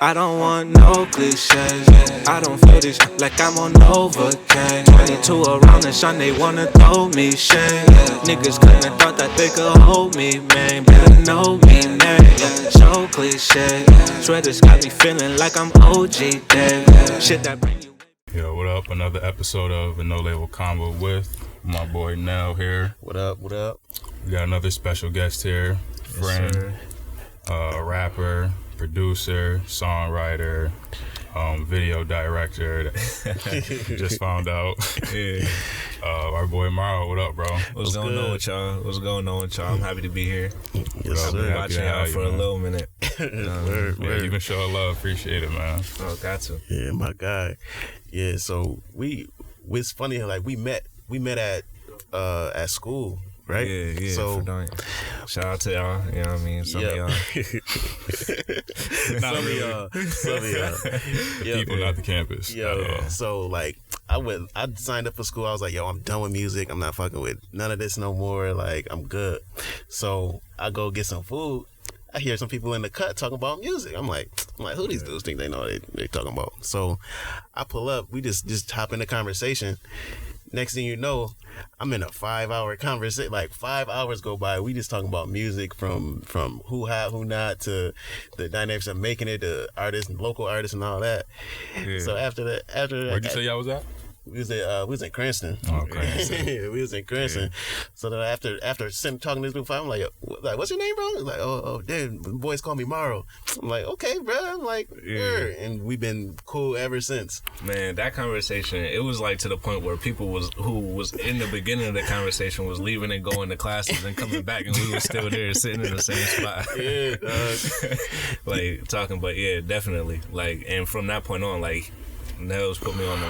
I don't want no cliches. I don't feel this like I'm on Novocaine. 22 around the sun, they wanna throw me shade. Niggas couldn't have thought that they could hold me, man. Better know me, man. So cliche. Swear this got me feeling like I'm OG Dave. Shit that bring you. Yo, what up? Another episode of a No Label Convo with my boy Nell here. What up? What up? We got another special guest here, friend, rapper, producer, songwriter, video director. Just found out. Our boy Mvrro. What up, bro? What's going on with y'all? What's going on with y'all? I'm happy to be here. Yes, I've been watching y'all for a little minute. Yeah, you been showing love. Appreciate it, man. Oh, got to. Yeah, my guy. Yeah, so it's funny, like we met at school, right? Yeah. So shout out to y'all. You know what I mean? Some of y'all. Some of y'all. People, not the campus. Yeah. So like I signed up for school. I was like, yo, I'm done with music. I'm not fucking with none of this no more. Like, I'm good. So I go get some food. I hear some people in the cut talking about music. I'm like, who these dudes think they know they talking about? So I pull up. We just hop in the conversation. Next thing you know, I'm in a 5-hour conversation. Like 5 hours go by. We just talking about music from who have, who not, to the dynamics of making it, the artists, local artists, and all that. Yeah. So after that, where'd you say y'all was at? We was in Cranston. Oh, Cranston. We was in Cranston. Yeah. So then after talking to this dude, I'm like, what's your name, bro? He's like, oh, damn, boys call me Mvrro. I'm like, okay, bro. I'm like, and we've been cool ever since. Man, that conversation, it was like to the point where people who was in the beginning of the conversation was leaving and going to classes and coming back, and we were still there sitting in the same spot. Yeah, like talking, but yeah, definitely. Like, and from that point on, like, Nels put me on the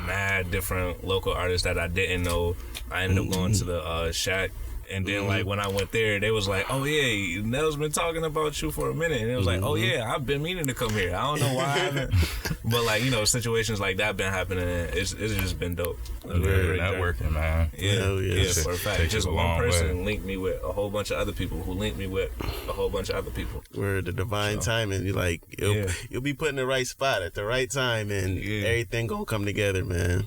mad different local artists that I didn't know. I ended up going to the Shack, and then like when I went there, they was like, "Oh yeah, Nell's been talking about you for a minute," and it was like, "Oh yeah, I've been meaning to come here. I don't know why I haven't," but like, you know, situations like that been happening. It's just been dope. Networking, man. Yeah, for a fact. Just one person linked me with a whole bunch of other people who linked me with a whole bunch of other people. Where the divine timing, you like, you'll be put in the right spot at the right time, and everything gonna come together, man.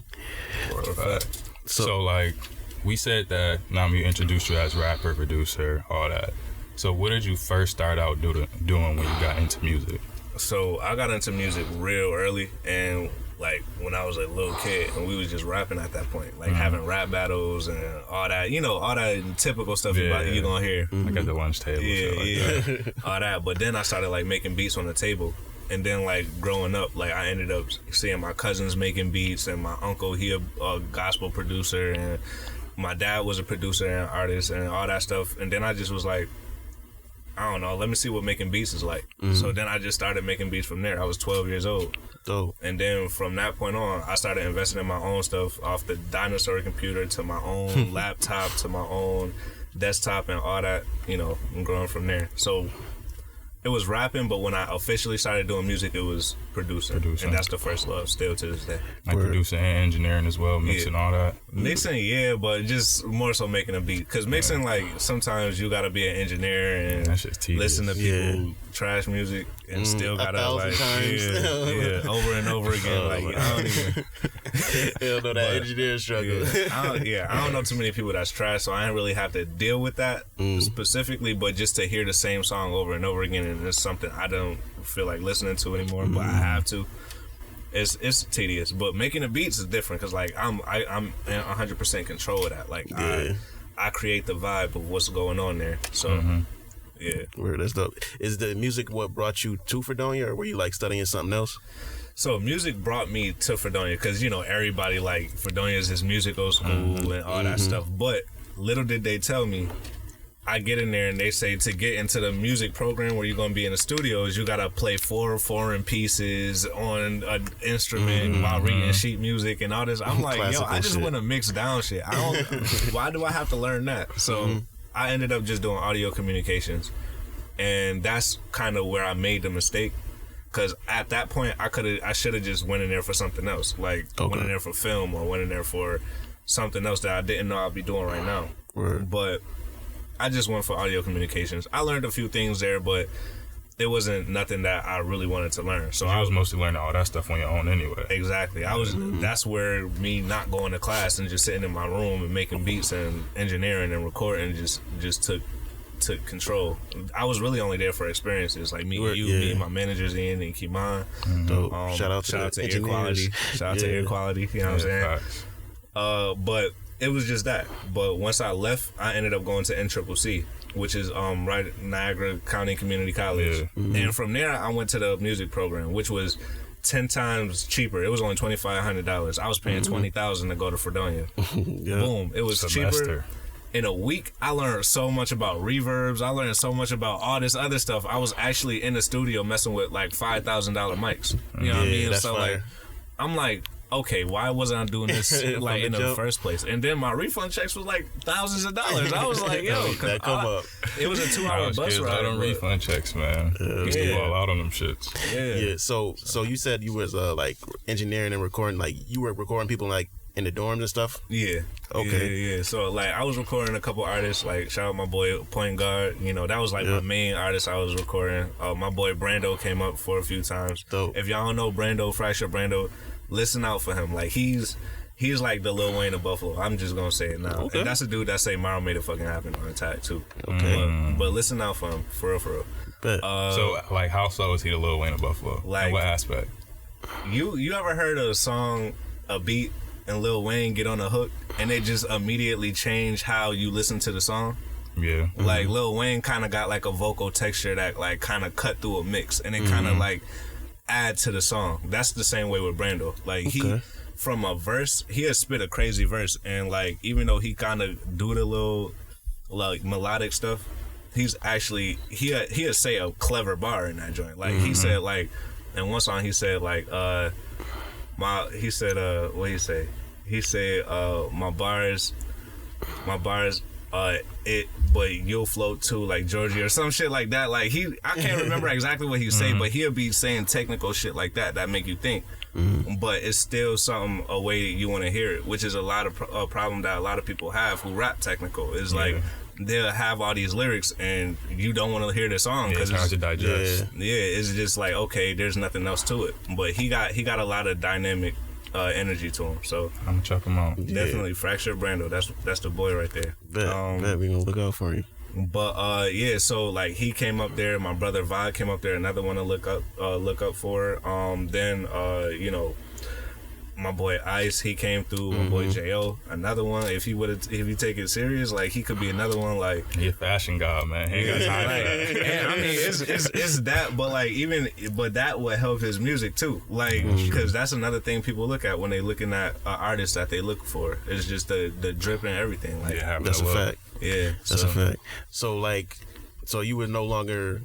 For a fact. So like, we said that now you introduced you as rapper, producer, all that. So what did you first start out doing when you got into music? So I got into music real early, and like when I was a little kid, and we was just rapping at that point, like having rap battles and all that, you know, all that typical stuff you gonna hear. Like at the lunch table, that. All that. But then I started like making beats on the table. And then, like, growing up, like, I ended up seeing my cousins making beats, and my uncle, he a gospel producer, and my dad was a producer and artist and all that stuff. And then I just was like, I don't know, let me see what making beats is like. So then I just started making beats from there. I was 12 years old. Dope. And then from that point on, I started investing in my own stuff, off the dinosaur computer to my own laptop to my own desktop and all that, you know, and growing from there. So it was rapping, but when I officially started doing music, it was producing. And that's the first love, still to this day. Like producing and engineering as well, mixing all that? Mixing, but just more so making a beat. Because mixing, like, sometimes you gotta be an engineer and listen to people trash music and still gotta, like, over and over again. Like, I don't even... Hell no, that engineer struggle. I don't know too many people that's trash, so I didn't really have to deal with that specifically, but just to hear the same song over and over again, and it's something I don't feel like listening to anymore, but I have to. It's tedious, but making the beats is different because like I'm in 100% control of that. Like I create the vibe of what's going on there. So Word, that's dope. Is the music what brought you to Fredonia, or were you like studying something else? So music brought me to Fredonia because, you know, everybody like Fredonia is his musical school and all that stuff. But little did they tell me, I get in there and they say to get into the music program where you're going to be in the studios, you got to play 4 foreign pieces on an instrument while reading sheet music and all this. I'm like, yo, I just want to mix down shit. Why do I have to learn that? So I ended up just doing audio communications. And that's kind of where I made the mistake. Because at that point, I should have just went in there for something else. Like, went in there for film or went in there for something else that I didn't know I'd be doing right now. But I just went for audio communications. I learned a few things there, but it wasn't nothing that I really wanted to learn. So I was mostly learning all that stuff on your own anyway. Exactly. That's where me not going to class and just sitting in my room and making beats and engineering and recording just took control. I was really only there for experiences, like me and my managers Ian and Kiman. Shout out to Air Quality. Shout out to Air Quality. You know what I'm saying? But it was just that. But once I left, I ended up going to NCCC, which is right at Niagara County Community College. And from there, I went to the music program, which was 10 times cheaper. It was only $2,500. I was paying $20,000 to go to Fredonia. Boom. It was cheaper. In a week, I learned so much about reverbs. I learned so much about all this other stuff. I was actually in the studio messing with like $5,000 mics. You know what I mean? So fire. like, I'm like, okay, why wasn't I doing this like in the first place? And then my refund checks was like thousands of dollars. I was like, yo, that come up. It was a 2-hour bus ride. I don't refund checks, man. Just go all out on them shits. Yeah. So you said you was like engineering and recording, like you were recording people like in the dorms and stuff? Yeah. Okay. Yeah. So like I was recording a couple artists, like shout out my boy Point Guard. You know, that was like my main artist I was recording. My boy Brando came up for a few times. Dope. If y'all don't know Brando, Fracture Brando, listen out for him. Like he's like the Lil Wayne of Buffalo. I'm just gonna say it now. Okay. And that's a dude that say Mvrro made it fucking happen on attack too. Okay. But listen out for him, for real. Bet. So like, how slow is he the Lil Wayne of Buffalo? Like, in what aspect? You ever heard a song, a beat, and Lil Wayne get on a hook, and they just immediately change how you listen to the song? Yeah. Like Lil Wayne kind of got like a vocal texture that like kind of cut through a mix, and it kind of like add to the song. That's the same way with Brando. Like he, from a verse, he has spit a crazy verse, and like even though he kind of do the little like melodic stuff, he's actually he'll say a clever bar in that joint. Like he said like in one song he said like what he say? He said my bars but you'll float too like Georgia or some shit like that. Like I can't remember exactly what he say, but he'll be saying technical shit like that make you think. But it's still something a way you want to hear it, which is a lot of a problem that a lot of people have who rap technical. Is like they'll have all these lyrics and you don't want to hear the song because it's hard to digest. It's just like, okay, there's nothing else to it. But he got a lot of dynamic energy to him, so I'm gonna check him out. Definitely Fracture Brando. That's the boy right there. Bet we gonna look out for you. But so like he came up there. My brother Vi came up there. Another one to look up for. Then you know, my boy Ice, he came through. My boy Jo, another one. If you take it serious, like he could be another one. Like he a fashion god, man. He ain't got time for that. And I mean, it's that, but like that would help his music too. Like because that's another thing people look at when they looking at artists that they look for. It's just the drip and everything. Like that's a fact. Yeah, that's a fact. So you were no longer.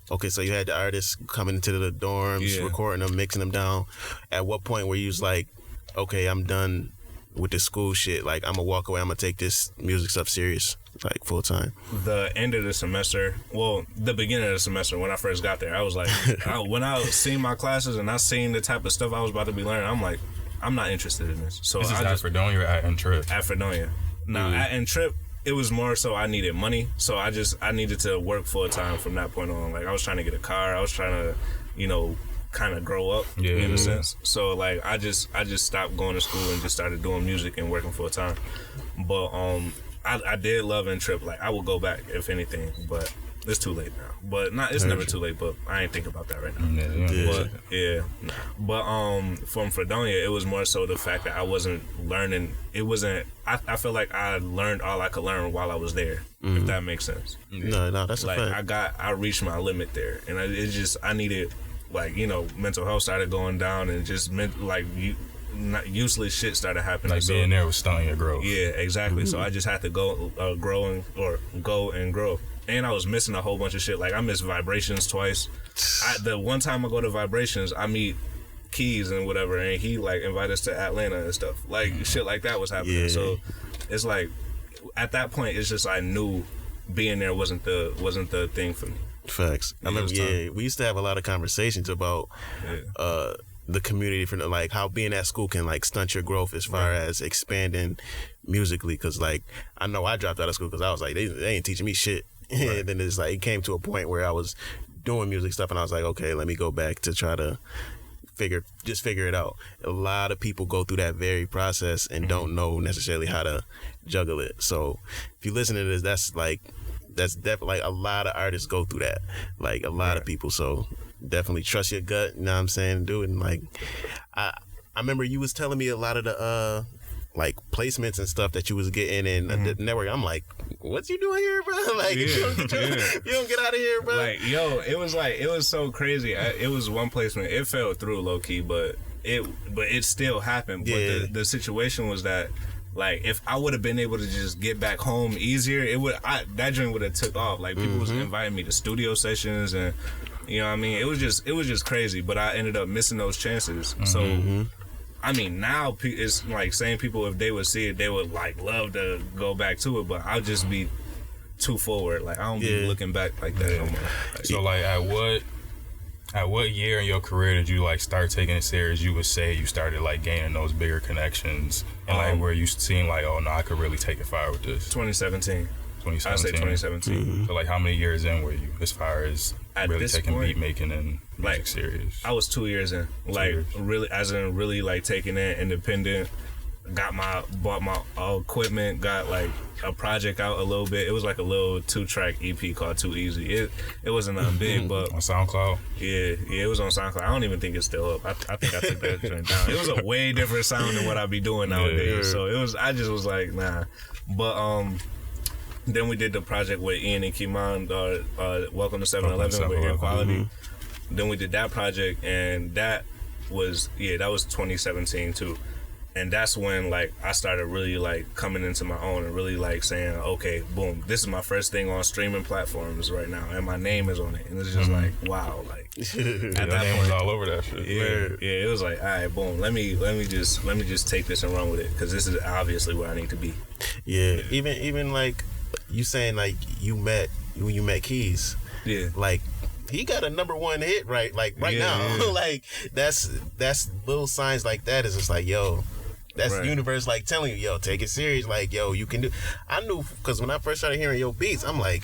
Okay, so you had the artists coming into the dorms, recording them, mixing them down. At what point were you like, okay, I'm done with the school shit. Like, I'm gonna walk away. I'm gonna take this music stuff serious, like full time. The end of the semester, the beginning of the semester when I first got there, I was like, when I seen my classes and I seen the type of stuff I was about to be learning, I'm like, I'm not interested in this. So this is at Fredonia or at Trip? At Fredonia. Now, at Trip, it was more so I needed money, so I needed to work full time from that point on. Like I was trying to get a car, I was trying to, you know, kind of grow up in a sense. So like I just stopped going to school and just started doing music and working full time. But I did love Trip. Like I will go back if anything, but it's too late now. But it's never too late. But I ain't thinking about that right now. But from Fredonia, it was more so the fact that I wasn't learning. It wasn't. I feel like I learned all I could learn while I was there. If that makes sense. No, that's like a fact. I reached my limit there, and I needed, like, you know, mental health started going down, and just useless shit started happening. Like being there was stunting your growth. Yeah, exactly. So I just had to go and grow. And I was missing a whole bunch of shit. Like I missed Vibrations twice. The one time I go to Vibrations, I meet Keys and whatever, and he like invite us to Atlanta and stuff. Like shit like that was happening. Yeah. So it's like at that point, it's just I knew being there wasn't the thing for me. Facts. I remember. Yeah, we used to have a lot of conversations about the community, for like how being at school can like stunt your growth as far as expanding musically. Because like I know I dropped out of school because I was like they ain't teaching me shit. And then it's like it came to a point where I was doing music stuff, and I was like, okay, let me go back to try to figure it out. A lot of people go through that very process and don't know necessarily how to juggle it. So if you listen to this, that's definitely, like, a lot of artists go through that, like a lot of people. So definitely trust your gut, you know what I'm saying, do it. And like I remember you was telling me a lot of the like placements and stuff that you was getting in the network. I'm like, what you doing here, bro? Like, you don't get out of here, bro. Like, yo, it was so crazy. It was one placement. It fell through low key, but it still happened. Yeah. But the situation was that, like, if I would have been able to just get back home easier, that joint would have took off. Like, people was inviting me to studio sessions, and you know what I mean. It was just crazy. But I ended up missing those chances. So. I mean, now it's like same people, if they would see it, they would like love to go back to it, but I'll just be too forward. Like, I don't be looking back like that no more. Like, so like at what year in your career did you like start taking it serious? You would say you started like gaining those bigger connections and like where you seen like, oh no, I could really take it far with this. 2017. I say 2017. So like how many years in were you as far as at really taking point, beat making and music like, serious? I was 2 years in. Really like taking it independent. Bought my equipment, got like a project out a little bit. It was like a little 2-track EP called Too Easy. It wasn't nothing big, but on SoundCloud. Yeah, it was on SoundCloud. I don't even think it's still up. I think I took that joint down. It was a way different sound than what I be doing nowadays. So I just was like, nah. But then we did the project with Ian and Kimon, Welcome to 7-Eleven with Air Quality. Then we did that project, and that was 2017 too. And that's when like I started really like coming into my own and really like saying, okay, boom, this is my first thing on streaming platforms right now, and my name is on it, and it's just like, wow, like at that point, was all over that shit. Yeah, it was like, all right, boom, let me just take this and run with it, because this is obviously where I need to be. Yeah, even like you saying like when you met Keys, like he got a #1 hit right now. Yeah. Like that's little signs like that is just like, yo, that's the universe like telling you, yo, take it serious. Like, yo, you can do. I knew, because when I first started hearing your beats, I'm like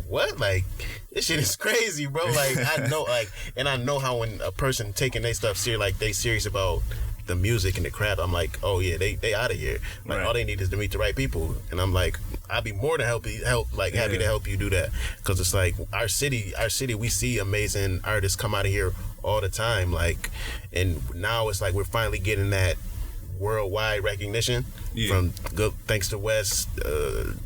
what? Like, this shit is crazy, bro. Like, I know, like, and I know how when a person taking their stuff serious, like they serious about the music and the craft, I'm like, oh yeah, they out of here. Like, all they need is to meet the right people, and I'm like, I'd be more than happy to help you do that, because it's like our city, we see amazing artists come out of here all the time, like, and now it's like we're finally getting that worldwide recognition from thanks to Wes,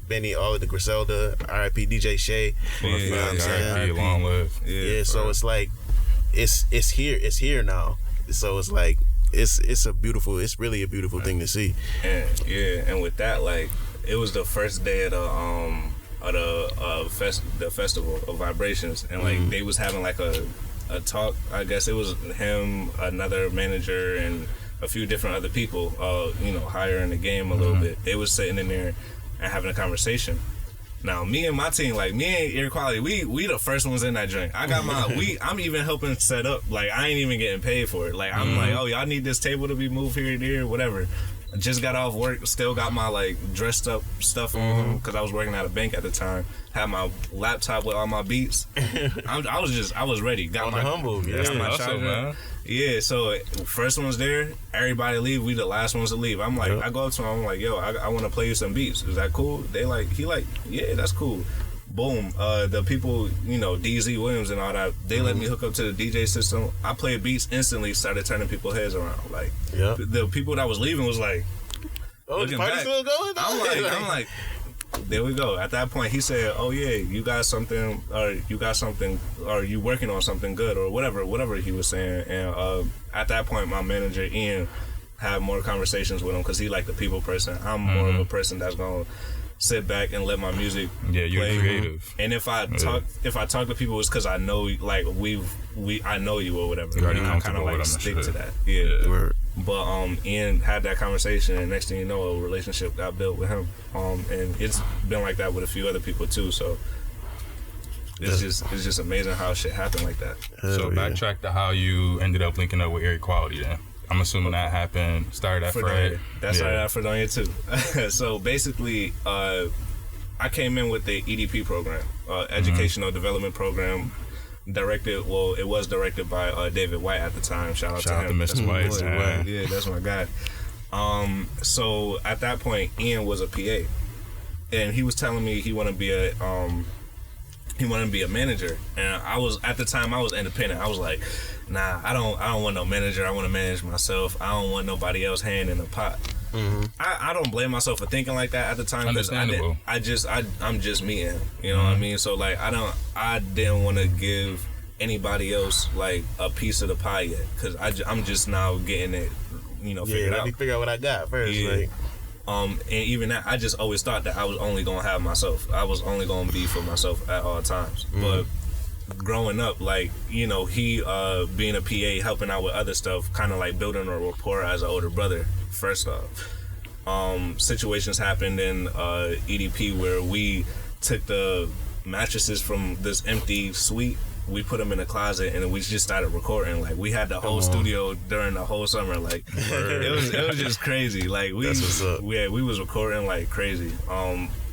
Benny, all of the Griselda, R.I.P. DJ Shay. You know what I'm saying? Long live. So it's like it's here now. So it's like it's really a beautiful thing to see. And with that, like, it was the first day of the festival of Vibrations, and like they was having like a talk. I guess it was him, another manager, and a few different other people, higher in the game a little bit. They was sitting in there and having a conversation. Now, me and my team, like me and Air Quality, we the first ones in that joint. I got I'm even helping set up. Like, I ain't even getting paid for it. Like, I'm like, oh, y'all need this table to be moved here and there, whatever. I just got off work, still got my like dressed up stuff on, because I was working at a bank at the time. Had my laptop with all my beats. I was ready. Got my humble. Got my charger, man. Yeah, so first one's there, everybody leave, we the last ones to leave. I'm like, I go up to him, I'm like, yo, I want to play you some beats. Is that cool? He like, yeah, that's cool. Boom. The people, DZ Williams and all that, they let me hook up to the DJ system. I played beats instantly, started turning people's heads around. Like, the people that was leaving was like, oh, the party's still going? I'm like, there we go. At that point, he said, oh yeah, you got something, or you working on something good, or whatever he was saying. And at that point, my manager, Ian, had more conversations with him, because he like the people person. I'm more of a person that's going to sit back and let my music you're play. Creative. And if I talk to people, it's because I know, like, I know you or whatever. And I kind of like stick to that. Yeah. But Ian had that conversation, and next thing you know, a relationship got built with him. And it's been like that with a few other people too. So it's just amazing how shit happened like that. So backtrack to how you ended up linking up with Air Quality then. I'm assuming that happened, started at Fred. That started at Fredonia too. So basically, I came in with the EDP program, Educational Development Program. directed. Well, it was directed by David White at the time. Shout out to him. Mr. White. Yeah, that's my guy. So at that point, Ian was a PA, and he was telling me he wanted to be a manager. And I was at the time I was independent. I was like, nah, I don't want no manager. I want to manage myself. I don't want nobody else hand in the pot. Mm-hmm. I don't blame myself for thinking like that at the time, because I'm just me and him, you know what I mean? So like I didn't want to give anybody else like a piece of the pie yet, because I'm just now getting it, figured out. Let me figure out what I got first. Yeah. Like. And even that, I just always thought that I was only gonna have myself. I was only gonna be for myself at all times. But growing up, like, he being a PA, helping out with other stuff, kind of like building a rapport as an older brother. First off, situations happened in EDP where we took the mattresses from this empty suite, we put them in a closet, and we just started recording. Like, we had the whole studio during the whole summer. Like, it was just crazy. Like, that's what's up. we was recording like crazy.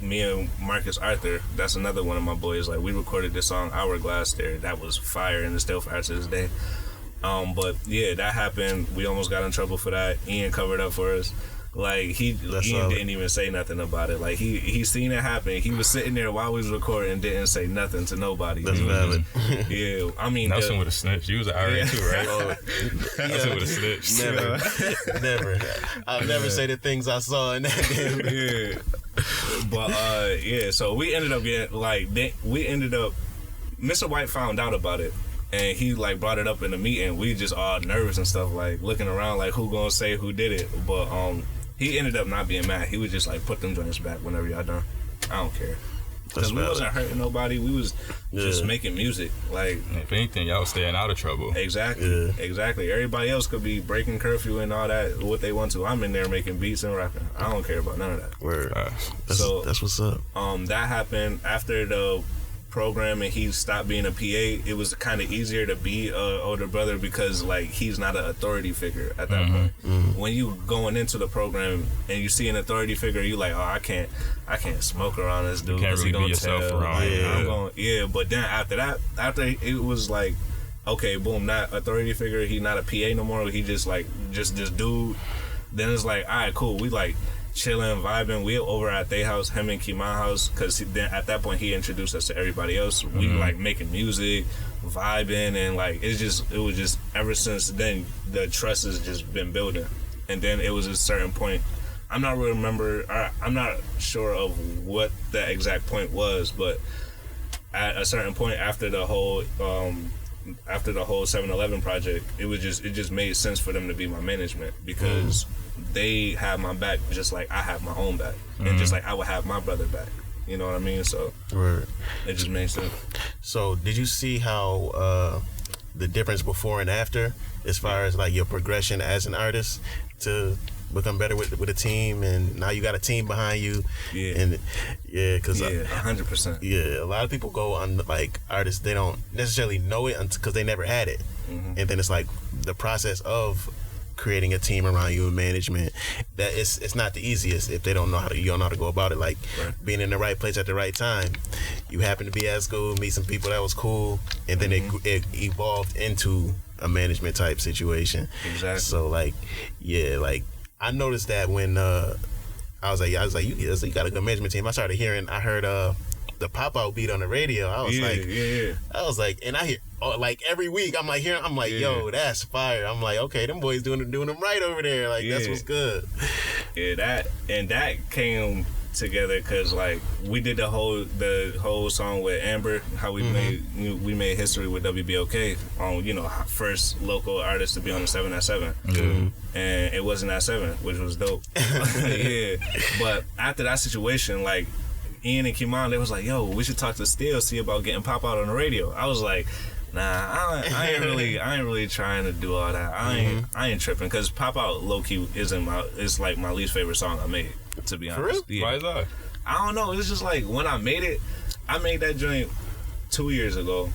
Me and Marcus Arthur, that's another one of my boys. Like, we recorded this song Hourglass there. That was fire, and it's still fire to this day. But yeah, that happened. We almost got in trouble for that. Ian covered up for us. Like, Ian didn't even say nothing about it. Like, he seen it happen. He was sitting there while we was recording and didn't say nothing to nobody. That's valid. Yeah, I mean, Nelson would have snitched. You was an RA too, right? Nelson would have snitched. Never. I'll never say the things I saw in that game. Yeah. But so we ended up getting Mr. White found out about it. And he like brought it up in the meeting. We just all nervous and stuff, like looking around like who gonna say who did it. But he ended up not being mad. He was just like, put them joints back whenever y'all done. I don't care. Because we wasn't hurting nobody. We was just making music. Like, if anything, y'all was staying out of trouble. Exactly. Exactly. Everybody else could be breaking curfew and all that, what they want to. I'm in there making beats and rapping. I don't care about none of that. Word. That's what's up. That happened after the program and he stopped being a PA. It was kind of easier to be a older brother because like he's not an authority figure at that point. When you going into the program and you see an authority figure, you like, oh, I can't smoke around this dude. You can't really be yourself around. But then after it was like, okay, boom, not authority figure. He not a PA no more. He just like just this dude. Then it's like, all right, cool. We like chilling, vibing. We over at their house, him and Kiman house, because then at that point he introduced us to everybody else. We like making music, vibing, and like it was just ever since then the trust has just been building. And then it was a certain point. I'm not sure of what the exact point was, but at a certain point after the whole 7-Eleven project, it just made sense for them to be my management because they have my back just like I have my own back, and just like I would have my brother back. You know what I mean? So it just makes sense. So did you see how the difference before and after, as far as like your progression as an artist to become better with a team, and now you got a team behind you? Because 100%. A lot of people go on like artists, they don't necessarily know it because they never had it, and then it's like the process of creating a team around you and management, that it's not the easiest if you don't know how to go about it. Like being in the right place at the right time. You happen to be at school, meet some people that was cool, and then it evolved into a management type situation. Exactly. So like I noticed that when I was like, you got a good management team. I heard the pop out beat on the radio. I was like, and I hear like every week I'm like, yo, that's fire. I'm like, okay, them boys doing them right over there. Like that's what's good. Yeah, that came together because like we did the whole song with Amber, how we made history with WBLK on first local artist to be on the 7 at 7, and it wasn't at 7, which was dope. But after that situation, like Ian and Kiman, they was like, yo, we should talk to Steel, see about getting pop out on the radio. I was like, nah, I ain't really trying to do all that. I ain't tripping, because pop out low key it's like my least favorite song I made, to be honest. For real? Yeah. Why is that? I don't know. It's just like when I made that joint 2 years ago.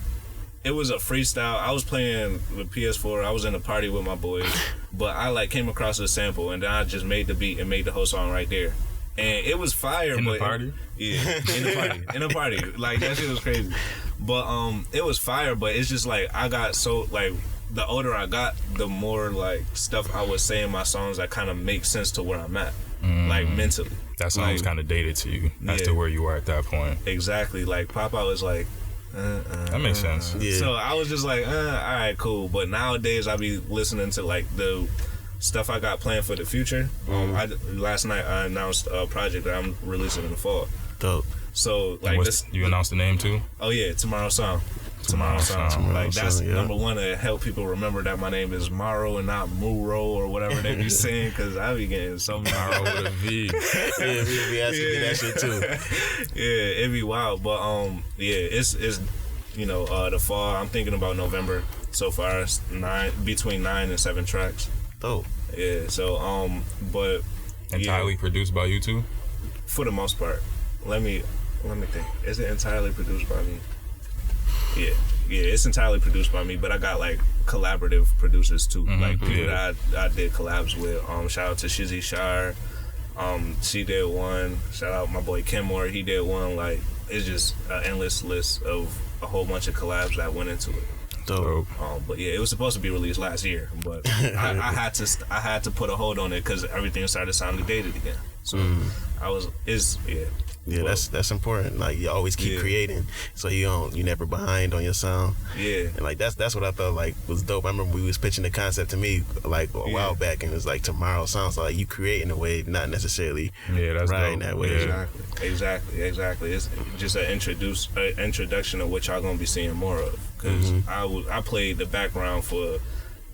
It was a freestyle. I was playing the PS4. I was in a party with my boys, but I like came across a sample and then I just made the beat and made the whole song right there. And it was fire. In the party? Yeah, in the party. Like, that shit was crazy. But it was fire. But it's just like I got so like the older I got, the more like stuff I would say in my songs that kind of make sense to where I'm at, like mentally. That song was kind of dated to you as to where you were at that point. Exactly. Like Pop Out was like. That makes sense. Yeah. So I was just like, all right, cool. But nowadays I be listening to like the stuff I got planned for the future. Last night I announced a project that I'm releasing in the fall. Dope. So like this, you announced the name too? Oh yeah, Tomorrow's Song. Like that's number one to help people remember that my name is Mvrro and not Mvrro or whatever they be saying, because I be getting so many Mvrro with a V. Yeah, people be asking me that shit too. Yeah, it be wild, but yeah, it's you know the fall. I'm thinking about November so far. It's between 9 and 7 tracks. Dope. Yeah, so but entirely produced by you too? For the most part. Let me think. Is it entirely produced by me? Yeah, it's entirely produced by me, but I got like collaborative producers too, like people that I did collabs with. Shout out to Shizzy Shire, she did one. Shout out my boy Kenmore, he did one. Like it's just an endless list of a whole bunch of collabs that went into it. Dope. But yeah, it was supposed to be released last year, but I had to put a hold on it because everything started sounding dated again. So Yeah, well, that's important. Like you always keep creating, so you never behind on your sound. Yeah, and like that's what I felt like was dope. I remember we was pitching the concept to me like a while back, and it was like Tomorrow sounds like you create in a way, not necessarally that's riding dope. that way. Exactly. It's just an introduction of what y'all gonna be seeing more of. Because I played the background for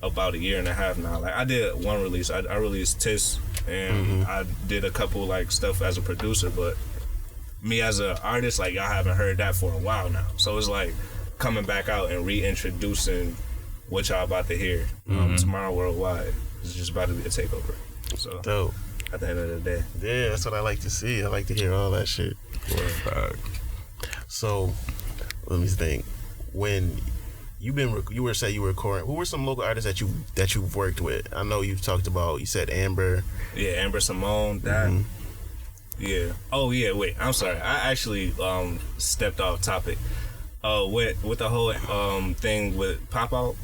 about 1.5 years now. Like I did one release. I released Tis, and I did a couple like stuff as a producer, but me as an artist, like y'all haven't heard that for a while now. So it's like coming back out and reintroducing what y'all about to hear. Tomorrow Worldwide is just about to be a takeover. So dope. At the end of the day, yeah, that's what I like to see. I like to hear all that shit. So let me think. When you were recording, who were some local artists that you've worked with? I know you've talked about. You said Amber. Yeah, Amber Simone. That. Yeah. Oh yeah. Wait. I'm sorry. I actually stepped off topic. With the whole thing with Pop Out.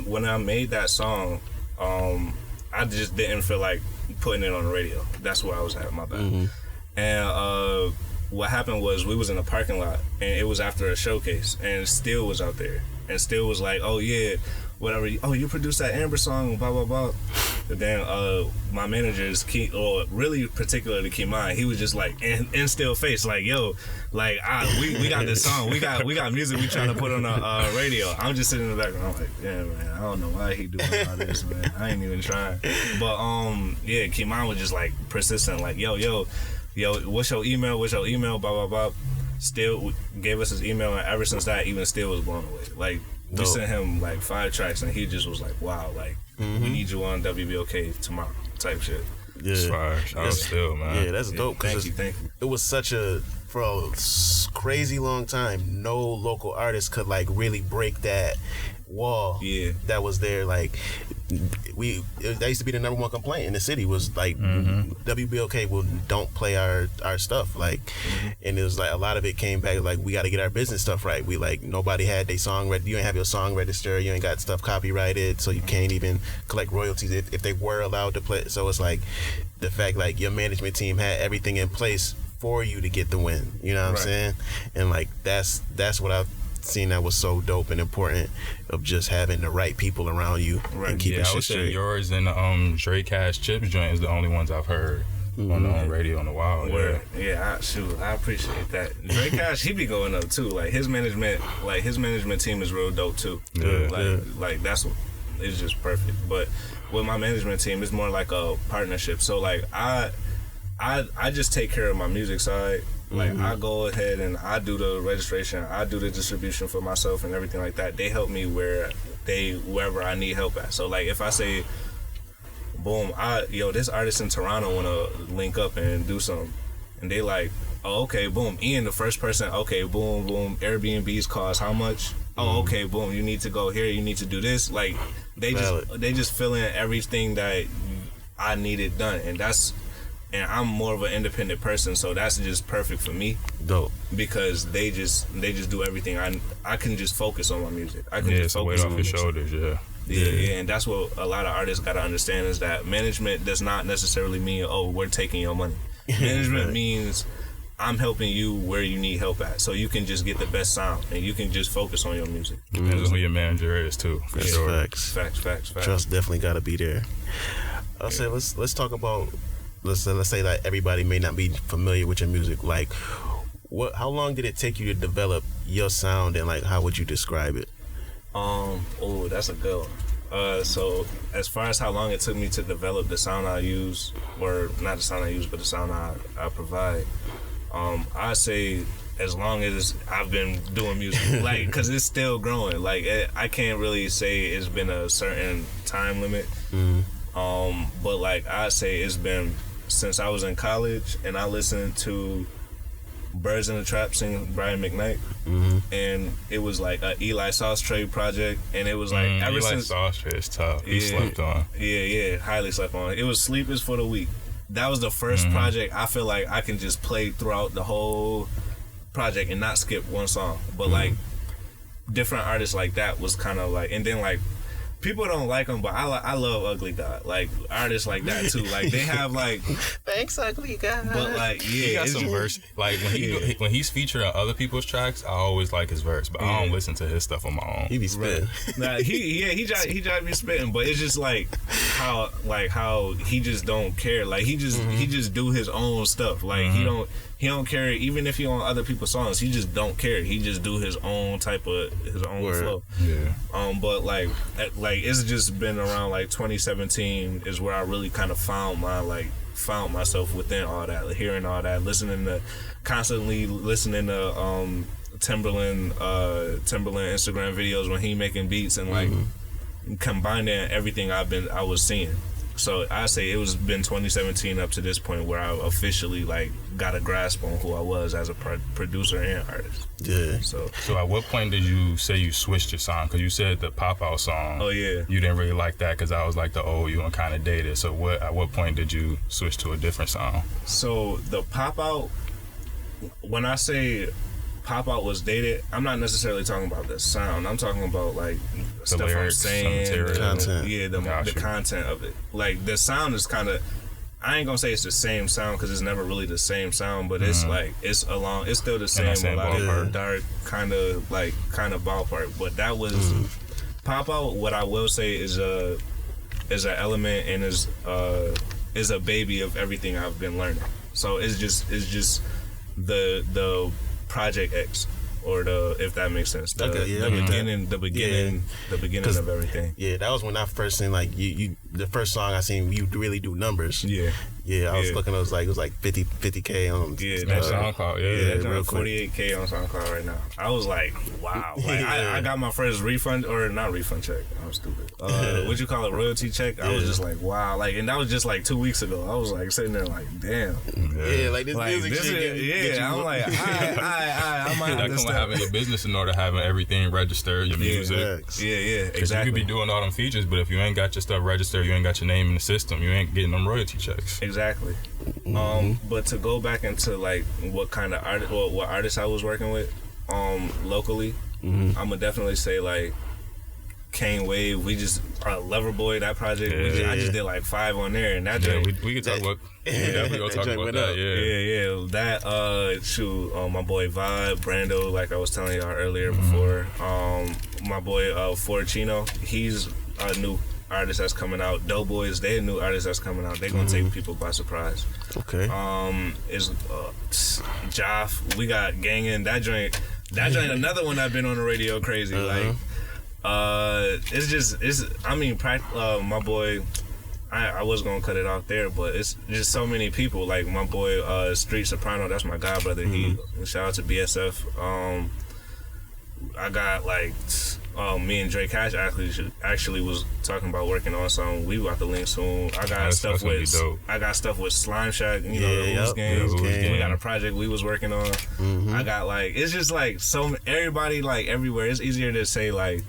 When I made that song, I just didn't feel like putting it on the radio. That's where I was at. My bad. And what happened was we was in a parking lot, and it was after a showcase, and Still was out there, and Still was like, "Oh yeah, whatever. Oh, you produced that Amber song, blah blah blah." And then my manager's really particularly Kane, he was just like in still face, like, "Yo, like we got this song, we got music we trying to put on the radio." I'm just sitting in the background, I'm like, "Yeah, man, I don't know why he doing all this, man. I ain't even trying." But yeah, Kane was just like persistent, like, yo, what's your email, blah blah blah. Still gave us his email, and ever since that, even Still was blown away. Like we sent him like 5 tracks, and he just was like, "Wow, like we need you on WBLK tomorrow," type shit. Yeah, that's fire. That's Still, man. Yeah, that's dope. Thank you. It was such for a crazy long time, no local artist could like really break that wall. Yeah, that was there. Like that used to be the number one complaint in the city was like WBLK don't play our stuff, like, and it was like a lot of it came back like we got to get our business stuff right. We like nobody had their song ready. You ain't have your song registered. You ain't got stuff copyrighted, so you can't even collect royalties if they were allowed to play. So it's like the fact like your management team had everything in place for you to get the win. You know what I'm saying? And like that's what I've seen that was so dope and important of just having the right people around you and keeping shit straight. I would say yours and Dre Cash Chips joint is the only ones I've heard on the radio in a while. I appreciate that. Dre Cash, he be going up too. Like his management team is real dope too. Like that's what it's just perfect. But with my management team, it's more like a partnership. So like I just take care of my music side. Like I go ahead and I do the registration, I do the distribution for myself and everything like that. They help me wherever I need help at. So like if I say, boom, this artist in Toronto wanna link up and do something, and they like, oh okay, boom, Ian the first person, okay, boom, Airbnb's cost how much? Oh okay, boom, you need to go here, you need to do this. Like they just fill in everything that I needed done, and that's and I'm more of an independent person, so that's just perfect for me. Dope. Because they just do everything. I can just focus on my music. I can just it's a weight focus off on your music. shoulders. Yeah, and that's what a lot of artists gotta understand is that management does not necessarily mean, oh, we're taking your money. Management means I'm helping you where you need help at, so you can just get the best sound and you can just focus on your music. Depends on who your manager is too. For sure. Facts. Trust definitely got to be there. I'll say let's talk about let's say that everybody may not be familiar with your music. Like, how long did it take you to develop your sound, and like how would you describe it? That's a good one. So as far as how long it took me to develop the sound I use, or not the sound I use, but the sound I provide, I say as long as I've been doing music, like, because it's still growing. Like, I can't really say it's been a certain time limit. But like I say, it's been since I was in college, and I listened to Birds in the Trap sing Brian McKnight, and it was like a Eli Sauce Tray project, and it was like ever Eli since Sauce Tray is tough. He slept on. Yeah, highly slept on. It was Sleep is for the Weak. That was the first project I feel like I can just play throughout the whole project and not skip one song. But like different artists like that was kind of like, and then like people don't like them, but I love Ugly God. Like artists like that too. Like they have like Thanks, Ugly God. But like He got some verse. Like when he's featuring on other people's tracks, I always like his verse, but I don't listen to his stuff on my own. He be spitting. Nah, he drive me spitting, but it's just like how he just don't care. Like he just do his own stuff. Like he don't care even if he on other people's songs. He just don't care. He just do his own type of his own flow. Yeah. But like it's just been around like 2017 is where I really kind of found myself within all that, like, hearing all that, constantly listening to Timberland Instagram videos when he making beats and like combining everything I was seeing. So I say it was been 2017 up to this point where I officially like got a grasp on who I was as a producer and artist. Yeah. So at what point did you say you switched your sound? Because you said the Pop Out song. Oh yeah. You didn't really like that because I was like the old you and kind of dated. So at what point did you switch to a different sound? So the Pop Out, when I say Pop Out was dated, I'm not necessarily talking about the sound. I'm talking about like The stuff lyrics, I'm saying, the content. Yeah, the content of it. Like the sound is kind of, I ain't gonna say it's the same sound because it's never really the same sound, but it's like it's still the same. same A lot ballpark. of dark kind of ballpark. But that was Pop Out. What I will say is an element and is a baby of everything I've been learning. So it's just the Project X, or if that makes sense. The beginning of everything. Yeah, that was when I first seen like you the first song I seen you really do numbers. Yeah, I was looking. It was like 50K on. Yeah, That's SoundCloud. Yeah, real 48K on SoundCloud right now. I was like, wow. Like, I got my first refund, or not refund check. I'm stupid. What you call it, royalty check? I was just like, wow. Like, and that was just like 2 weeks ago. I was like sitting there like, damn. Yeah, like this Like, music shit. Get you I'm like, I might That have to come with stop. having your business in order, having everything registered, your music. Facts. Yeah, Because exactly. you could be doing all them features, but if you ain't got your stuff registered, you ain't got your name in the system, you ain't getting them royalty checks. Exactly. But to go back into like what kind of art, or what artists I was working with, locally, I'm gonna definitely say like Kane Wave. We just Loverboi, that project. I just did like 5 on there, and that Yeah, joint. we could talk about. We definitely gonna talk about that. Yeah. That my boy Vibe, Brando, like I was telling y'all earlier before. My boy Forchino, he's a new artist that's coming out. Doughboys, they a new artist that's coming out. They gonna take people by surprise. Okay. Is Joff. We got Gangin'. That joint. Another one I've been on the radio crazy. Like, my boy. I was gonna cut it off there, but it's just so many people. Like my boy Street Soprano, that's my god brother. He shout out to BSF. I got like me and Dre Cash actually was talking about working on something. We about to link soon. I got stuff with Slime Shack, the Who's Games. We got a project we was working on. I got like, it's just like everybody like everywhere. It's easier to say like,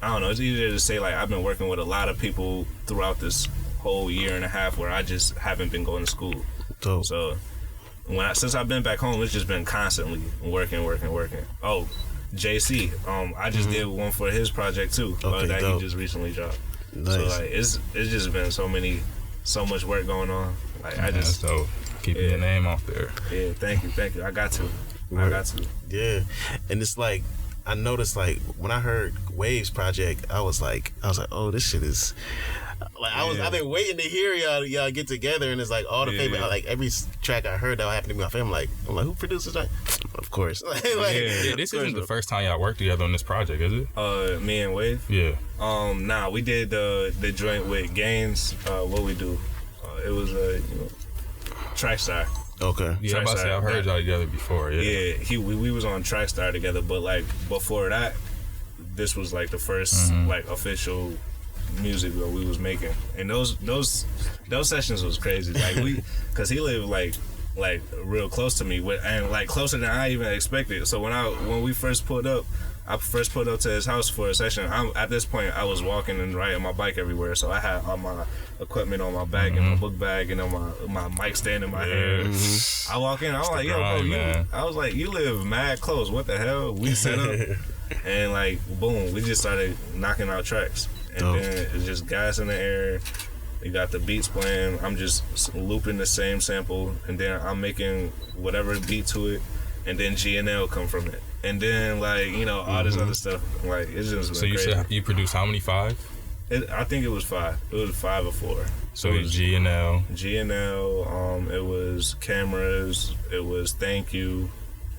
I don't know. It's easier to say like I've been working with a lot of people throughout this whole year and a half where I just haven't been going to school. Dope. So since I've been back home, it's just been constantly working. Oh, JC, I just did one for his project too. That dope. he just recently dropped. Nice. So like it's just been so much work going on. Like That's dope. Keeping your name off there. Yeah, thank you. I got to. Yeah, and it's like I noticed like when I heard Waves project, I was like, oh, this shit is. Like I've been waiting to hear y'all get together, and it's like all the favorite, like every track I heard that happened to me, my family, I'm like, who produces that? Of course. This isn't the first time y'all worked together on this project, is it? Me and Wave. Yeah. Nah, we did the joint with Gaines. What we do? It was Trackstar. Okay. Yeah, I'm about to say I've heard y'all together before. Yeah. Yeah, we was on Trackstar together, but like before that, this was like the first like official music that we was making, and those sessions was crazy. Like cause he lived like real close to me, and like closer than I even expected. So when we first pulled up, I first pulled up to his house for a session. At this point, I was walking and riding my bike everywhere, so I had all my equipment on my back and my book bag and on my mic stand in my hand. I walk in, I was like, yo, bro, I was like, you live mad close. What the hell? We set up, and like, boom, we just started knocking out tracks. And then it's just gas in the air. We got the beats playing. I'm just looping the same sample, and then I'm making whatever beat to it, and then G&L come from it, and then like all this other stuff. Like it's just so you crazy. said you produced how many? 5? I think it was 5. It was 5 or 4. So it was G&L. It was Cameras. It was Thank You,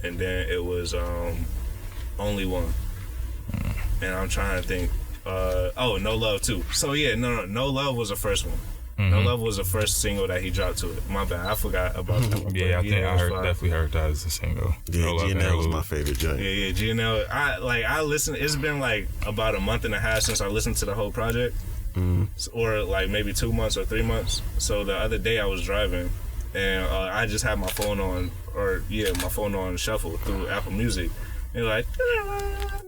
and then it was Only One. And I'm trying to think. No Love too. So yeah, No Love was the first one. No Love was the first single that he dropped to it. My bad, I forgot about that one. Yeah, I think I definitely heard that as a single. Yeah, G&L was my favorite joint. Yeah, G&L. I listened. It's been like about a month and a half since I listened to the whole project, or like maybe 2 months or 3 months. So the other day I was driving, and I just had my phone on shuffle through Apple Music. And like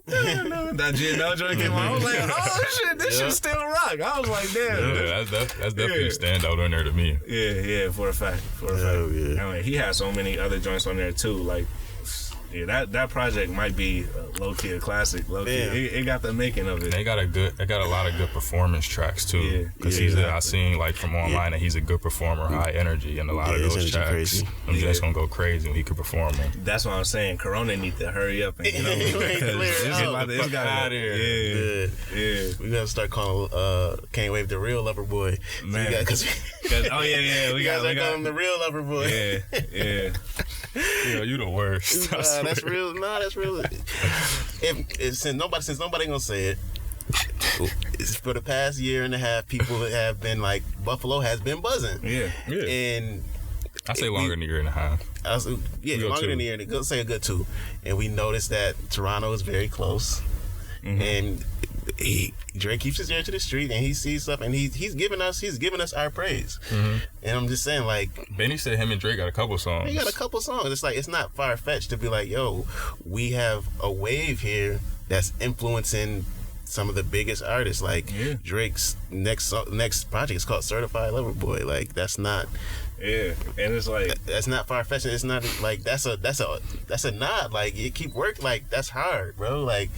that G&L joint came on. I was like, oh shit, this shit still rock. I was like, damn. Yeah, that's definitely a standout on there to me. Yeah, for a fact. Yeah. I mean, he had so many other joints on there too. Like, yeah, that project might be low key a classic. Low key, it got the making of it. They got a lot of good performance tracks too. Because I seen like from online that he's a good performer, high energy, and a lot of those tracks. Crazy. I'm just gonna go crazy when he could perform them. That's what I'm saying. Corona need to hurry up and it's got out here. Yeah. We gotta start calling Kane Wave the real Loverboi, man. We got him the real Loverboi. Yeah. You the worst. That's real. Nah, that's real. Since nobody gonna say it, for the past year and a half, people have been like, Buffalo has been buzzing. Yeah. And I say longer than a year and a half. Longer than a year. Go say a good 2. And we noticed that Toronto is very close, and Drake keeps his ear to the street, and he sees stuff, and he's giving us our praise. And I'm just saying, like, Benny said him and Drake got a couple songs. He got a couple songs. It's like, it's not far fetched to be like, yo, we have a wave here that's influencing some of the biggest artists. Like Drake's next project is called Certified Lover Boy. Like, that's not. Yeah, and it's like that's not far fetched. It's not like that's a nod. Like, it keep work. Like, that's hard, bro. Like,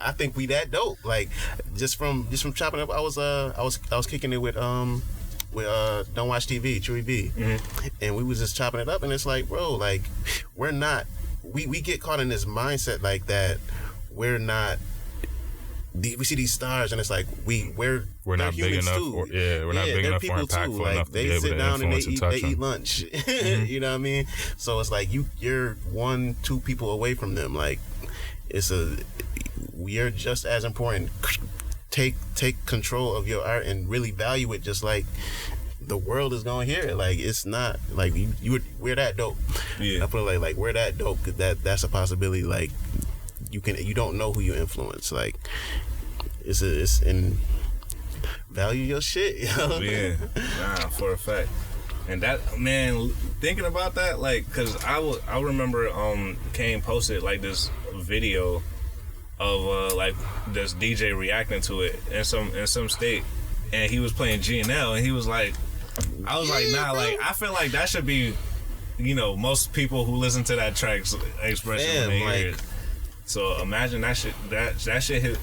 I think we that dope. Like, just from chopping up, I was kicking it with Don't Watch TV, Chewy B, and we was just chopping it up, and it's like, bro, like, we're not. We get caught in this mindset like that. We're not. We see these stars, and it's like we're not big enough. We're not big enough or impactful like, enough to they be able sit to down and influence they and touch eat lunch. You know what I mean? So it's like you're 1-2 people away from them. Like, you're just as important. Take control of your art and really value it, just like the world is gonna hear it. Like, it's not like we're that dope. I put it like we're that dope, because that's a possibility. Like, you don't know who you influence. Like, it's in value your shit. You know? Yeah, for a fact. And that, man, thinking about that, like, cause I remember Kane posted like this video of like this DJ reacting to it in some state, and he was playing G&L, and he was like, I was like, nah, bro. like I feel like that should be, you know, most people who listen to that track's expression when they hear it. So imagine that shit. That shit hit.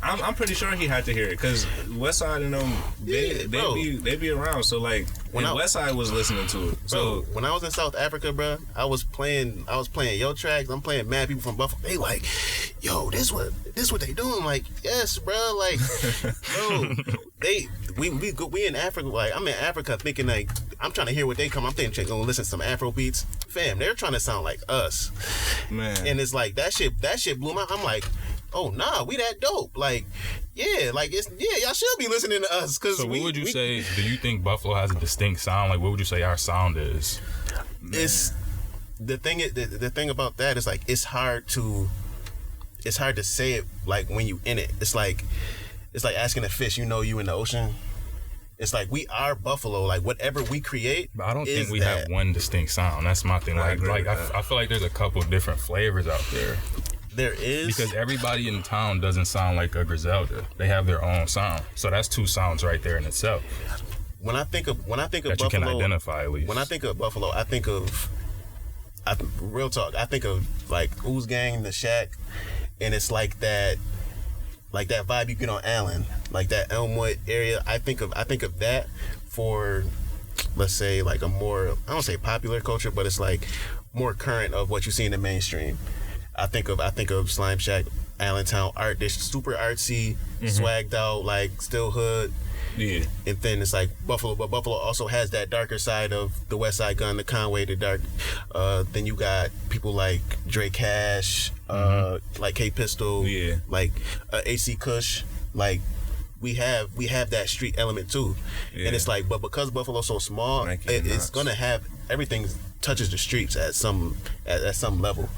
I'm pretty sure he had to hear it because Westside and them they be around. So like when Westside was listening to it. So when I was in South Africa, bro, I was playing your tracks. I'm playing mad people from Buffalo. They like, yo, this what they doing? Like, yes, bro. Like, bro, we in Africa. Like, I'm in Africa thinking like I'm trying to hear what they come. I'm thinking gonna listen to some Afro beats. Fam, they're trying to sound like us, man. And it's like that shit blew my. I'm like, oh nah, we that dope. Like, yeah, like y'all should be listening to us. Cause so what would you say? Do you think Buffalo has a distinct sound? Like, what would you say our sound is? It's the thing about that is like it's hard to say it like when you in it. It's like asking a fish, you know, you in the ocean. It's like we are Buffalo. Like whatever we create, but I don't think we have one distinct sound. That's my thing. I feel like there's a couple different flavors out there. There is, because everybody in town doesn't sound like a Griselda. They have their own sound. So that's two sounds right there in itself. When I think of that Buffalo, you can identify at least. When I think of Buffalo, I think of real talk. I think of like Ooze Gang, The Shack, and it's like that vibe you get on Allen, like that Elmwood area. I think of that for, let's say, like a more, I don't say popular culture, but it's like more current of what you see in the mainstream. I think of Slime Shack, Allentown art. They're super artsy, swagged out, like still hood. Yeah. And then it's like Buffalo, but Buffalo also has that darker side of the West Side Gun, the Conway, the dark. Then you got people like Dre Cash, like K Pistol, like AC Kush. Like we have that street element too. Yeah. And it's like, but because Buffalo's so small, it's gonna have everything touches the streets at some level.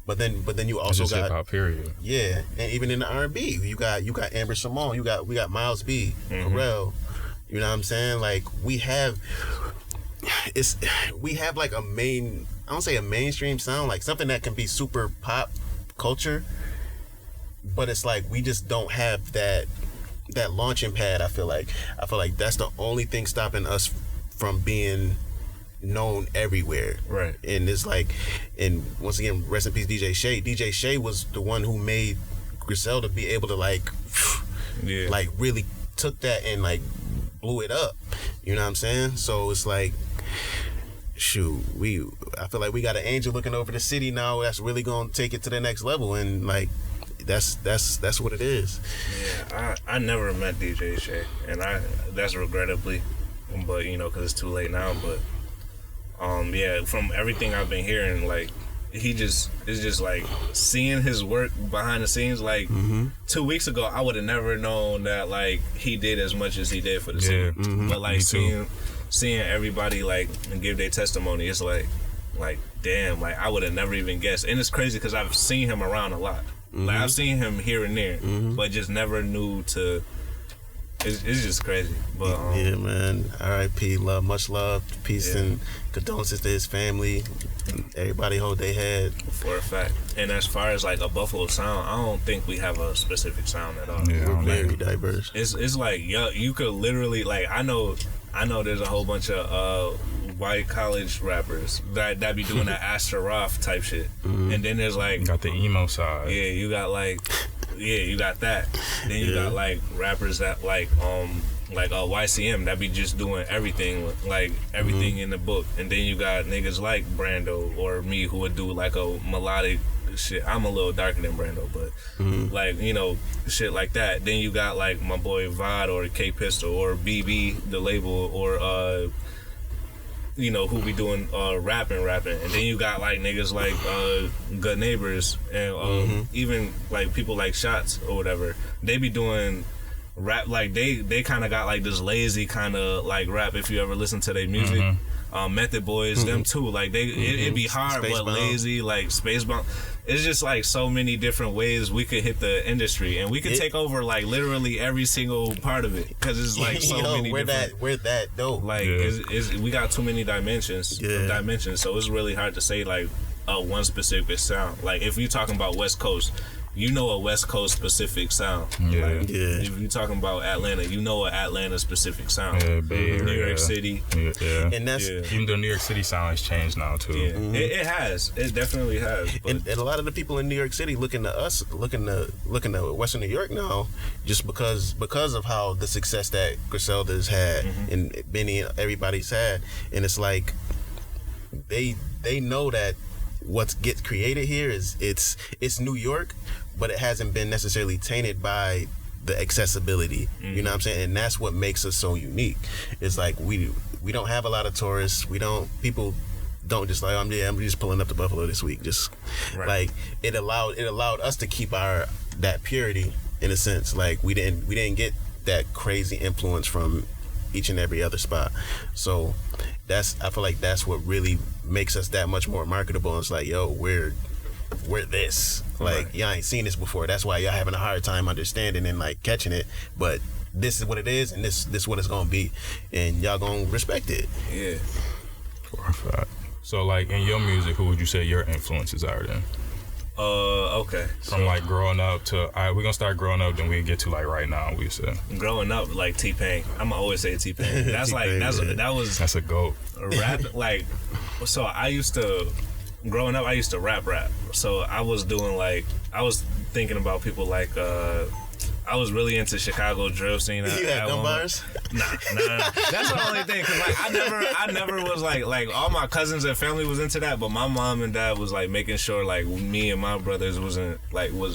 But then you also got hip-hop, period. Yeah, and even in the R&B, you got Amber Simone, we got Miles B, Pharrell. You know what I'm saying? Like we have like a main, I don't say a mainstream sound, like something that can be super pop culture, but it's like we just don't have that launching pad. I feel like that's the only thing stopping us from being known everywhere, right? And it's like, and once again, rest in peace, DJ Shay. DJ Shay was the one who made Griselda be able to like really took that and like blew it up. You know what I'm saying? So it's like, shoot, I feel like we got an angel looking over the city now that's really gonna take it to the next level, and like that's what it is. Yeah, I never met DJ Shay, and that's regrettably, but you know, because it's too late now, but. Yeah, from everything I've been hearing, like it's just like seeing his work behind the scenes. Like 2 weeks ago, I would have never known that like he did as much as he did for the city. But like seeing everybody like and give their testimony, it's like damn, like I would have never even guessed. And it's crazy because I've seen him around a lot. Like I've seen him here and there, but just never knew to. It's just crazy, but yeah, man. R.I.P. Much love, peace, and condolences to his family. Everybody hold their head for a fact. And as far as like a Buffalo sound, I don't think we have a specific sound at all. Yeah, we're very diverse. It's like you could literally like I know there's a whole bunch of white college rappers that be doing that Astor Roth type shit, and then there's like got the emo side. Yeah, you got like. Yeah, you got that. Then you got like rappers that like YCM that be just doing everything, like everything in the book. And then you got niggas like Brando or me who would do like a melodic shit. I'm a little darker than Brando, but like, you know, shit like that. Then you got like my boy Vod or K Pistol or BB, the label, or you know, who be doing rapping, and then you got like niggas like Good Neighbors and even like people like Shots or whatever. They be doing rap like they kind of got like this lazy kind of like rap. If you ever listen to their music, Method Boys, them too. Like it'd be hard but lazy, like Spacebound. It's just like so many different ways we could hit the industry, and we could take over like literally every single part of it because it's like so many. We're that dope. Like we got too many dimensions, so it's really hard to say like one specific sound. Like if you're talking about West Coast, you know a West Coast specific sound. Yeah. Like, if you're talking about Atlanta, you know an Atlanta specific sound. Yeah, Bay Area. New York City. Yeah. And that's Even though New York City sound has changed now too. Yeah, it has. It definitely has. But and a lot of the people in New York City looking to us, looking to Western New York now, just because of how the success that Griselda's had and Benny and everybody's had, and it's like they know that what gets created here is it's New York, but it hasn't been necessarily tainted by the accessibility. You know what I'm saying? And that's what makes us so unique. It's like we don't have a lot of tourists. People don't just like I'm just pulling up to Buffalo this week. Just like it allowed us to keep that purity in a sense. Like we didn't get that crazy influence from each and every other spot. So I feel like that's what really makes us that much more marketable. It's like, yo, we're this. Like, y'all ain't seen this before. That's why y'all having a hard time understanding and like catching it. But this is what it is, and this is what it's gonna be, and y'all gonna respect it. Yeah. For a fact. So, like, in your music, who would you say your influences are then? Okay. From like growing up to, all right, we're gonna start growing up, then we get to like right now. We said Growing up, like T-Pain. I'm always say T-Pain. That's like that's a GOAT. rap. Like, so growing up, I used to rap. So I was thinking about people like I was really into Chicago drill scene. You had gun bars? Nah. That's the only thing. Cause like I never was like all my cousins and family was into that, but my mom and dad was like making sure like me and my brothers was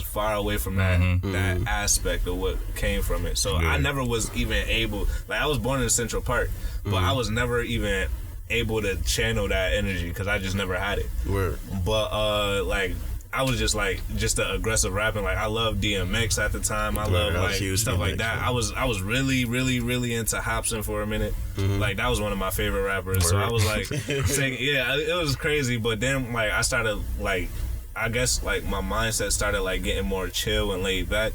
far away from that aspect of what came from it. So I never was even able. Like I was born in Central Park, but I was never even able to channel that energy because I just never had it. Word. But like I was just the aggressive rapping. Like I loved DMX at the time. I loved like stuff DMX, like that. I was really, really, really into Hopsin for a minute. Like that was one of my favorite rappers. Word. So I was like, it was crazy. But then like I started like, I guess like my mindset started like getting more chill and laid back.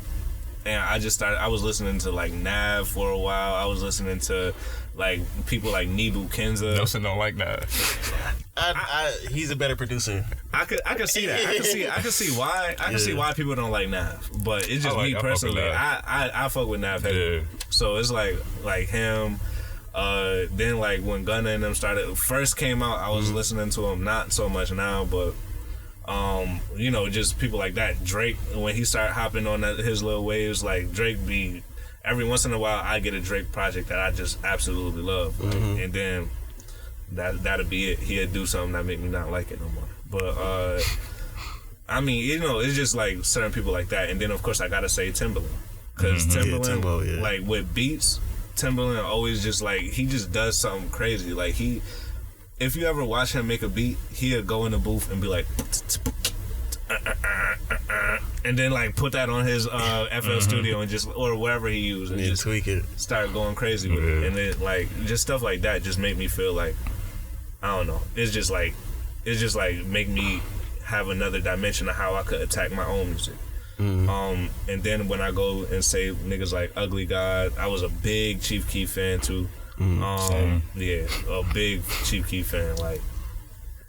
And I was listening to like Nav for a while. I was listening to like people like Nebu Kenza. Nelson don't like that. He's a better producer. I could see that. I could see why. I can see why people don't like Nav. But it's just me personally. I fuck with Nav heavy. Yeah. So it's like him. Then like when Gunna and them first came out, I was listening to him. Not so much now, but just people like that. Drake, when he started hopping on his little waves, like Drake be. Every once in a while, I get a Drake project that I just absolutely love, and then that'll be it. He'll do something that make me not like it no more. But I mean, it's just like certain people like that, and then of course I gotta say Timbaland, because Timbaland, like with beats, Timbaland always just like he just does something crazy. Like if you ever watch him make a beat, he'll go in the booth and be like. And then like put that on his FL Studio and or wherever he used and just tweak it, start going crazy with it, and then like just stuff like that just made me feel like I don't know. It's just like make me have another dimension of how I could attack my own music. And then when I go and say niggas like Ugly God, I was a big Chief Keef fan too. A big Chief Keef fan. Like.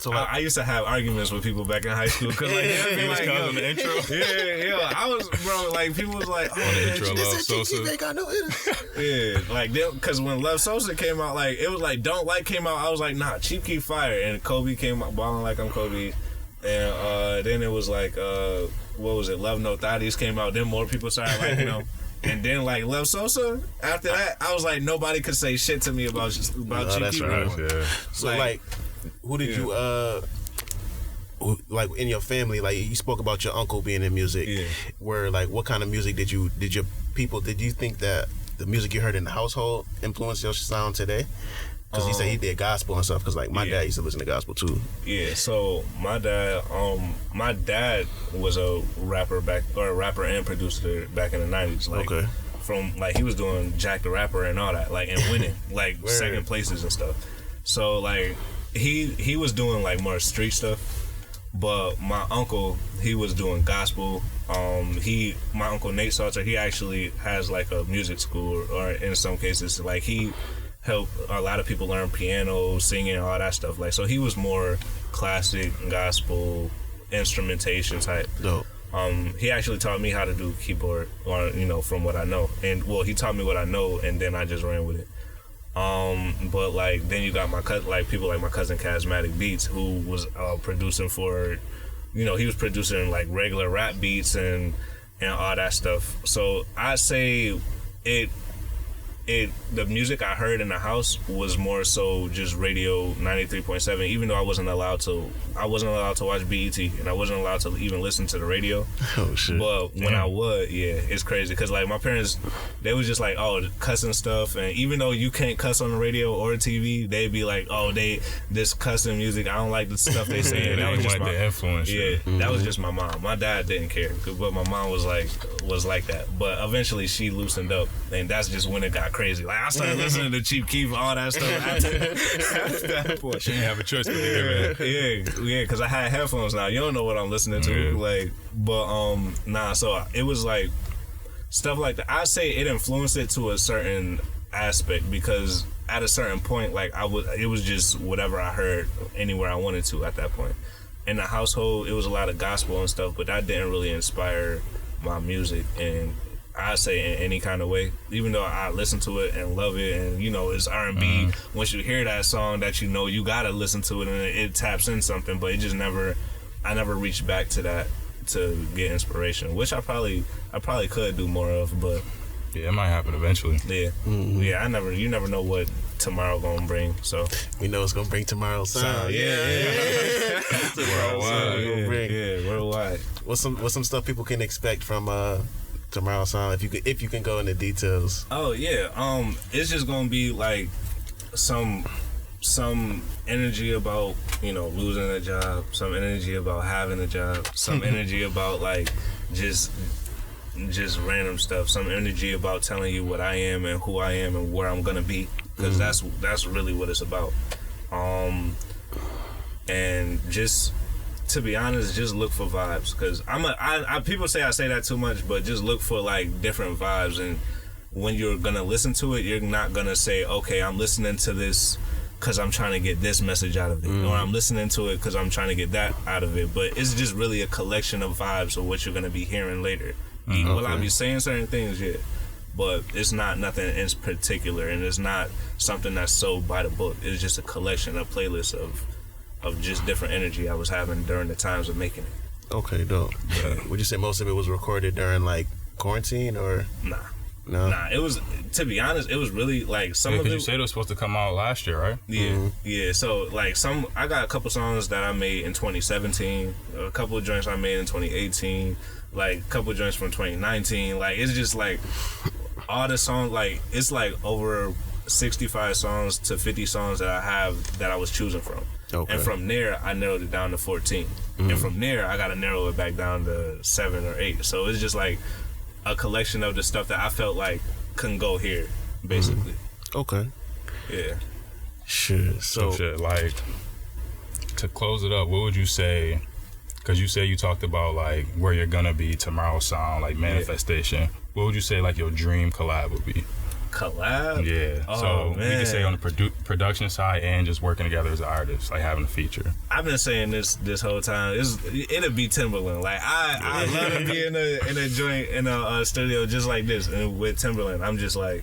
So like, I used to have arguments with people back in high school because like they'd be like, yo, on the intro. I was like people was like, oh, on the intro, Love Sosa. Ain't got no hitters. Like because when Love Sosa came out, like it was like Don't Like came out, I was like, nah, Chief Keef fire, and Kobe came out balling like I'm Kobe, and then it was like what was it? Love No Thotties came out. Then more people started like And then like Love Sosa, after that, I was like nobody could say shit to me about Chief Keef. Right. Yeah. So like who did you like in your family? Like you spoke about your uncle being in music. Yeah. Where like what kind of music did you think that the music you heard in the household influenced your sound today? Because he said he did gospel and stuff. Because like my dad used to listen to gospel too. Yeah. So my dad was a rapper and producer back in the 90s. Like, okay. From like he was doing Jack the Rapper and all that, like and winning like second places and stuff. So like he was doing like more street stuff, but my uncle, he was doing gospel. My uncle Nate Salter, he actually has like a music school, or in some cases like he helped a lot of people learn piano, singing, all that stuff. Like so he was more classic gospel instrumentation type. Dope. He actually taught me how to do keyboard, or from what I know, and well, he taught me what I know, and then I just ran with it. But like then you got my people like my cousin Charismatic Beats, who was producing for, he was producing like regular rap beats and all that stuff. So I say the music I heard in the house was more so just radio 93.7, even though I wasn't allowed to watch BET, and I wasn't allowed to even listen to the radio. Oh shit. But when I would, it's crazy, because like my parents, they was just like, oh, cussing stuff, and even though you can't cuss on the radio or TV, they'd be like, oh, this cussing music, I don't like the stuff they say. That was just the influence. That was just my mom. My dad didn't care, but my mom was like that. But eventually she loosened up, and that's just when it got crazy. Like I started listening to Chief Keef, all that stuff after that point. She didn't have a choice but to hear it. Yeah, because I had headphones now. You don't know what I'm listening to. So it was like stuff like that. I say it influenced it to a certain aspect, because at a certain point, like it was just whatever I heard anywhere I wanted to at that point. In the household, it was a lot of gospel and stuff, but that didn't really inspire my music, and I say in any kind of way, even though I listen to it and love it, and it's R&B. Once you hear that song, that you gotta listen to it, and it taps in something. But it just I never reached back to that to get inspiration, which I probably could do more of. But yeah, it might happen eventually. Yeah, you never know what tomorrow gonna bring. So we know it's gonna bring tomorrow's sound. Yeah. Worldwide. What's some stuff people can expect from tomorrow's sound, if you can go into details? Oh yeah, it's just gonna be like some energy about losing a job, some energy about having a job, some energy about like just random stuff, some energy about telling you what I am and who I am and where I'm gonna be, because that's really what it's about. And just to be honest, just look for vibes, because people say I say that too much, but just look for like different vibes, and when you're gonna listen to it, you're not gonna say, okay, I'm listening to this because I'm trying to get this message out of it, or I'm listening to it because I'm trying to get that out of it. But it's just really a collection of vibes of what you're gonna be hearing later. Will I be saying certain things? Yeah, but it's not nothing in particular, and it's not something that's so by the book. It's just a collection, a playlist of just different energy I was having during the times of making it. Okay, dope. Would you say most of it was recorded during like quarantine, or Nah, it was, to be honest, it was really like some of it. You said it was supposed to come out last year, right? Yeah. So like I got a couple songs that I made in 2017, a couple of joints I made in 2018, like a couple of joints from 2019. Like it's just like all the songs, like it's like over 65 songs to 50 songs that I have that I was choosing from. Okay. And from there, I narrowed it down to 14. And from there, I got to narrow it back down to 7 or 8. So it's just like a collection of the stuff that I felt like couldn't go here, basically. Okay. Yeah. Sure. So, like, to close it up, what would you say? Because you say you talked about like where you're gonna be tomorrow's sound, like manifestation. Yeah. What would you say like your dream collab would be? Collab? Yeah. Oh, so man. we can say on the production side and just working together as artists, like having a feature. I've been saying this whole time. It'll be Timberland. Like I love to be in a joint in a studio just like this, and with Timberland, I'm just like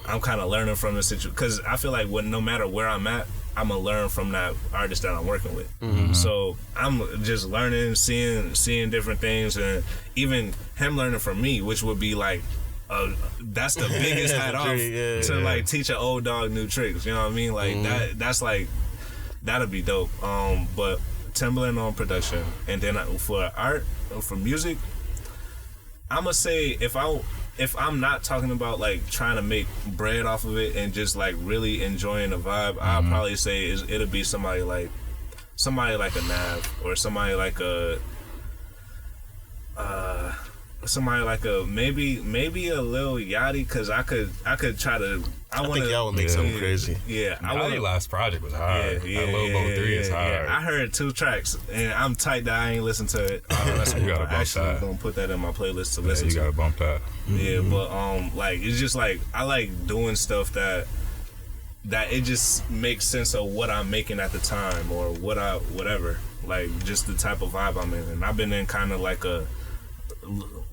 I'm kind of learning from the situation, because I feel like no matter where I'm at, I'm gonna learn from that artist that I'm working with. So I'm just learning, seeing different things, and even him learning from me, which would be like. That's the biggest hat off to like teach an old dog new tricks. You know what I mean? Like that's like that'll be dope. But Timberland on production, and then for art, for music, I'ma say if I'm not talking about like trying to make bread off of it and just like really enjoying the vibe, I'll probably say it'll be somebody like a Nav, or somebody like a. Somebody like a maybe a Lil Yachty, because I could try to. I think y'all would make something crazy. Yeah, Yachty last project was hard. Loverboi 3 is hard. Yeah. I heard 2 tracks, and I'm tight that I ain't listened to it. That's you gotta bump that. I'm gonna put that in my playlist to listen to. You gotta bump that. Yeah, but like it's just like I like doing stuff that it just makes sense of what I'm making at the time, or whatever. Like just the type of vibe I'm in, and I've been in kind of like a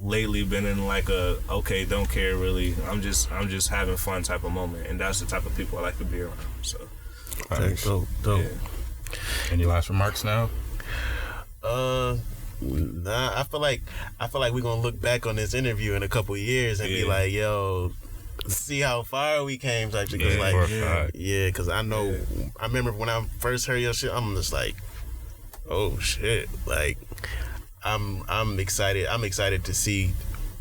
lately been in like a okay, don't care really. I'm just having fun type of moment, and that's the type of people I like to be around. So, Dope. yeah. Any last remarks now? Nah, I feel like we're gonna look back on this interview in a couple years and be like, yo, see how far we came, type shit. Because I know, I remember when I first heard your shit, I'm just like, oh shit, like I'm excited. I'm excited to see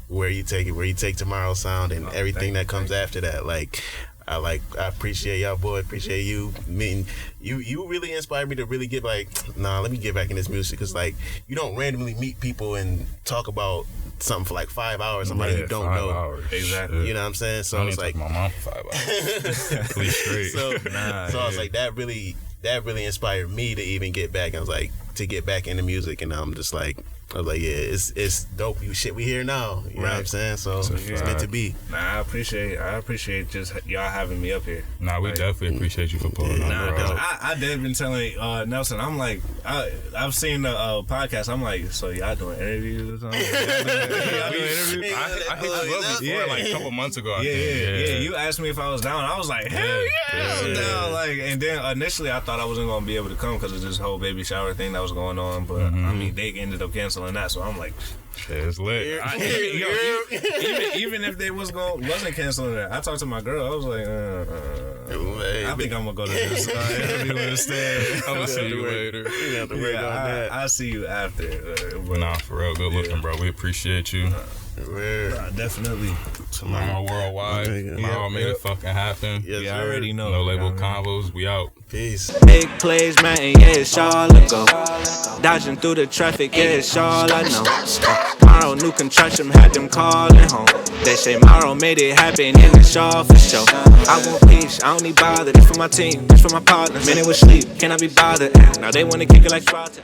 where you take Tomorrow's sound and everything that comes after that. Like I appreciate y'all, boy. Appreciate you. Meeting you really inspired me to really get like, nah, let me get back in this music, because like you don't randomly meet people and talk about something for like 5 hours. Somebody you don't know. Hours. Exactly. You know what I'm saying? So it's like my mom for 5 hours. Please straight. So I was like, that really inspired me to even get back. I was like, to get back into music, and I'm just like, I was like, yeah, it's dope. You shit we here now. You know what I'm saying? So it's meant to be. Nah, I appreciate just y'all having me up here. Nah, we definitely appreciate you for pulling up, bro. I did been telling Nelson, I'm like, I've seen the podcast. I'm like, so y'all doing interviews or something? Y'all doing interviews? I hit you up before, like a couple months ago. Yeah. You asked me if I was down. I was like, hell yeah, I was down. Like, and then initially I thought I wasn't gonna be able to come because of this whole baby shower thing that was going on. But I mean, they ended up canceling that, so I'm like, it's lit. Even if they wasn't canceling that, I talked to my girl. I was like, I think I'm gonna go to this interview instead. I'm gonna see you later. You have to work on that. I'll see you after. Nah, for real, good looking, bro. We appreciate you. Definitely. Tomorrow worldwide. Tomorrow made it fucking happen. Yes, I already know. No Label Convos. We out. Peace. Big plays, man, yeah, it's all I go. Dodging through the traffic, yeah, it's all I know. Mvrro, new contraction, had them calling home. They say Mvrro made it happen, and it's all for sure. I want peace, I don't need bother. This for my team, this for my partners. Man, it was sleep, can I be bothered? Now they wanna kick it like Sparta.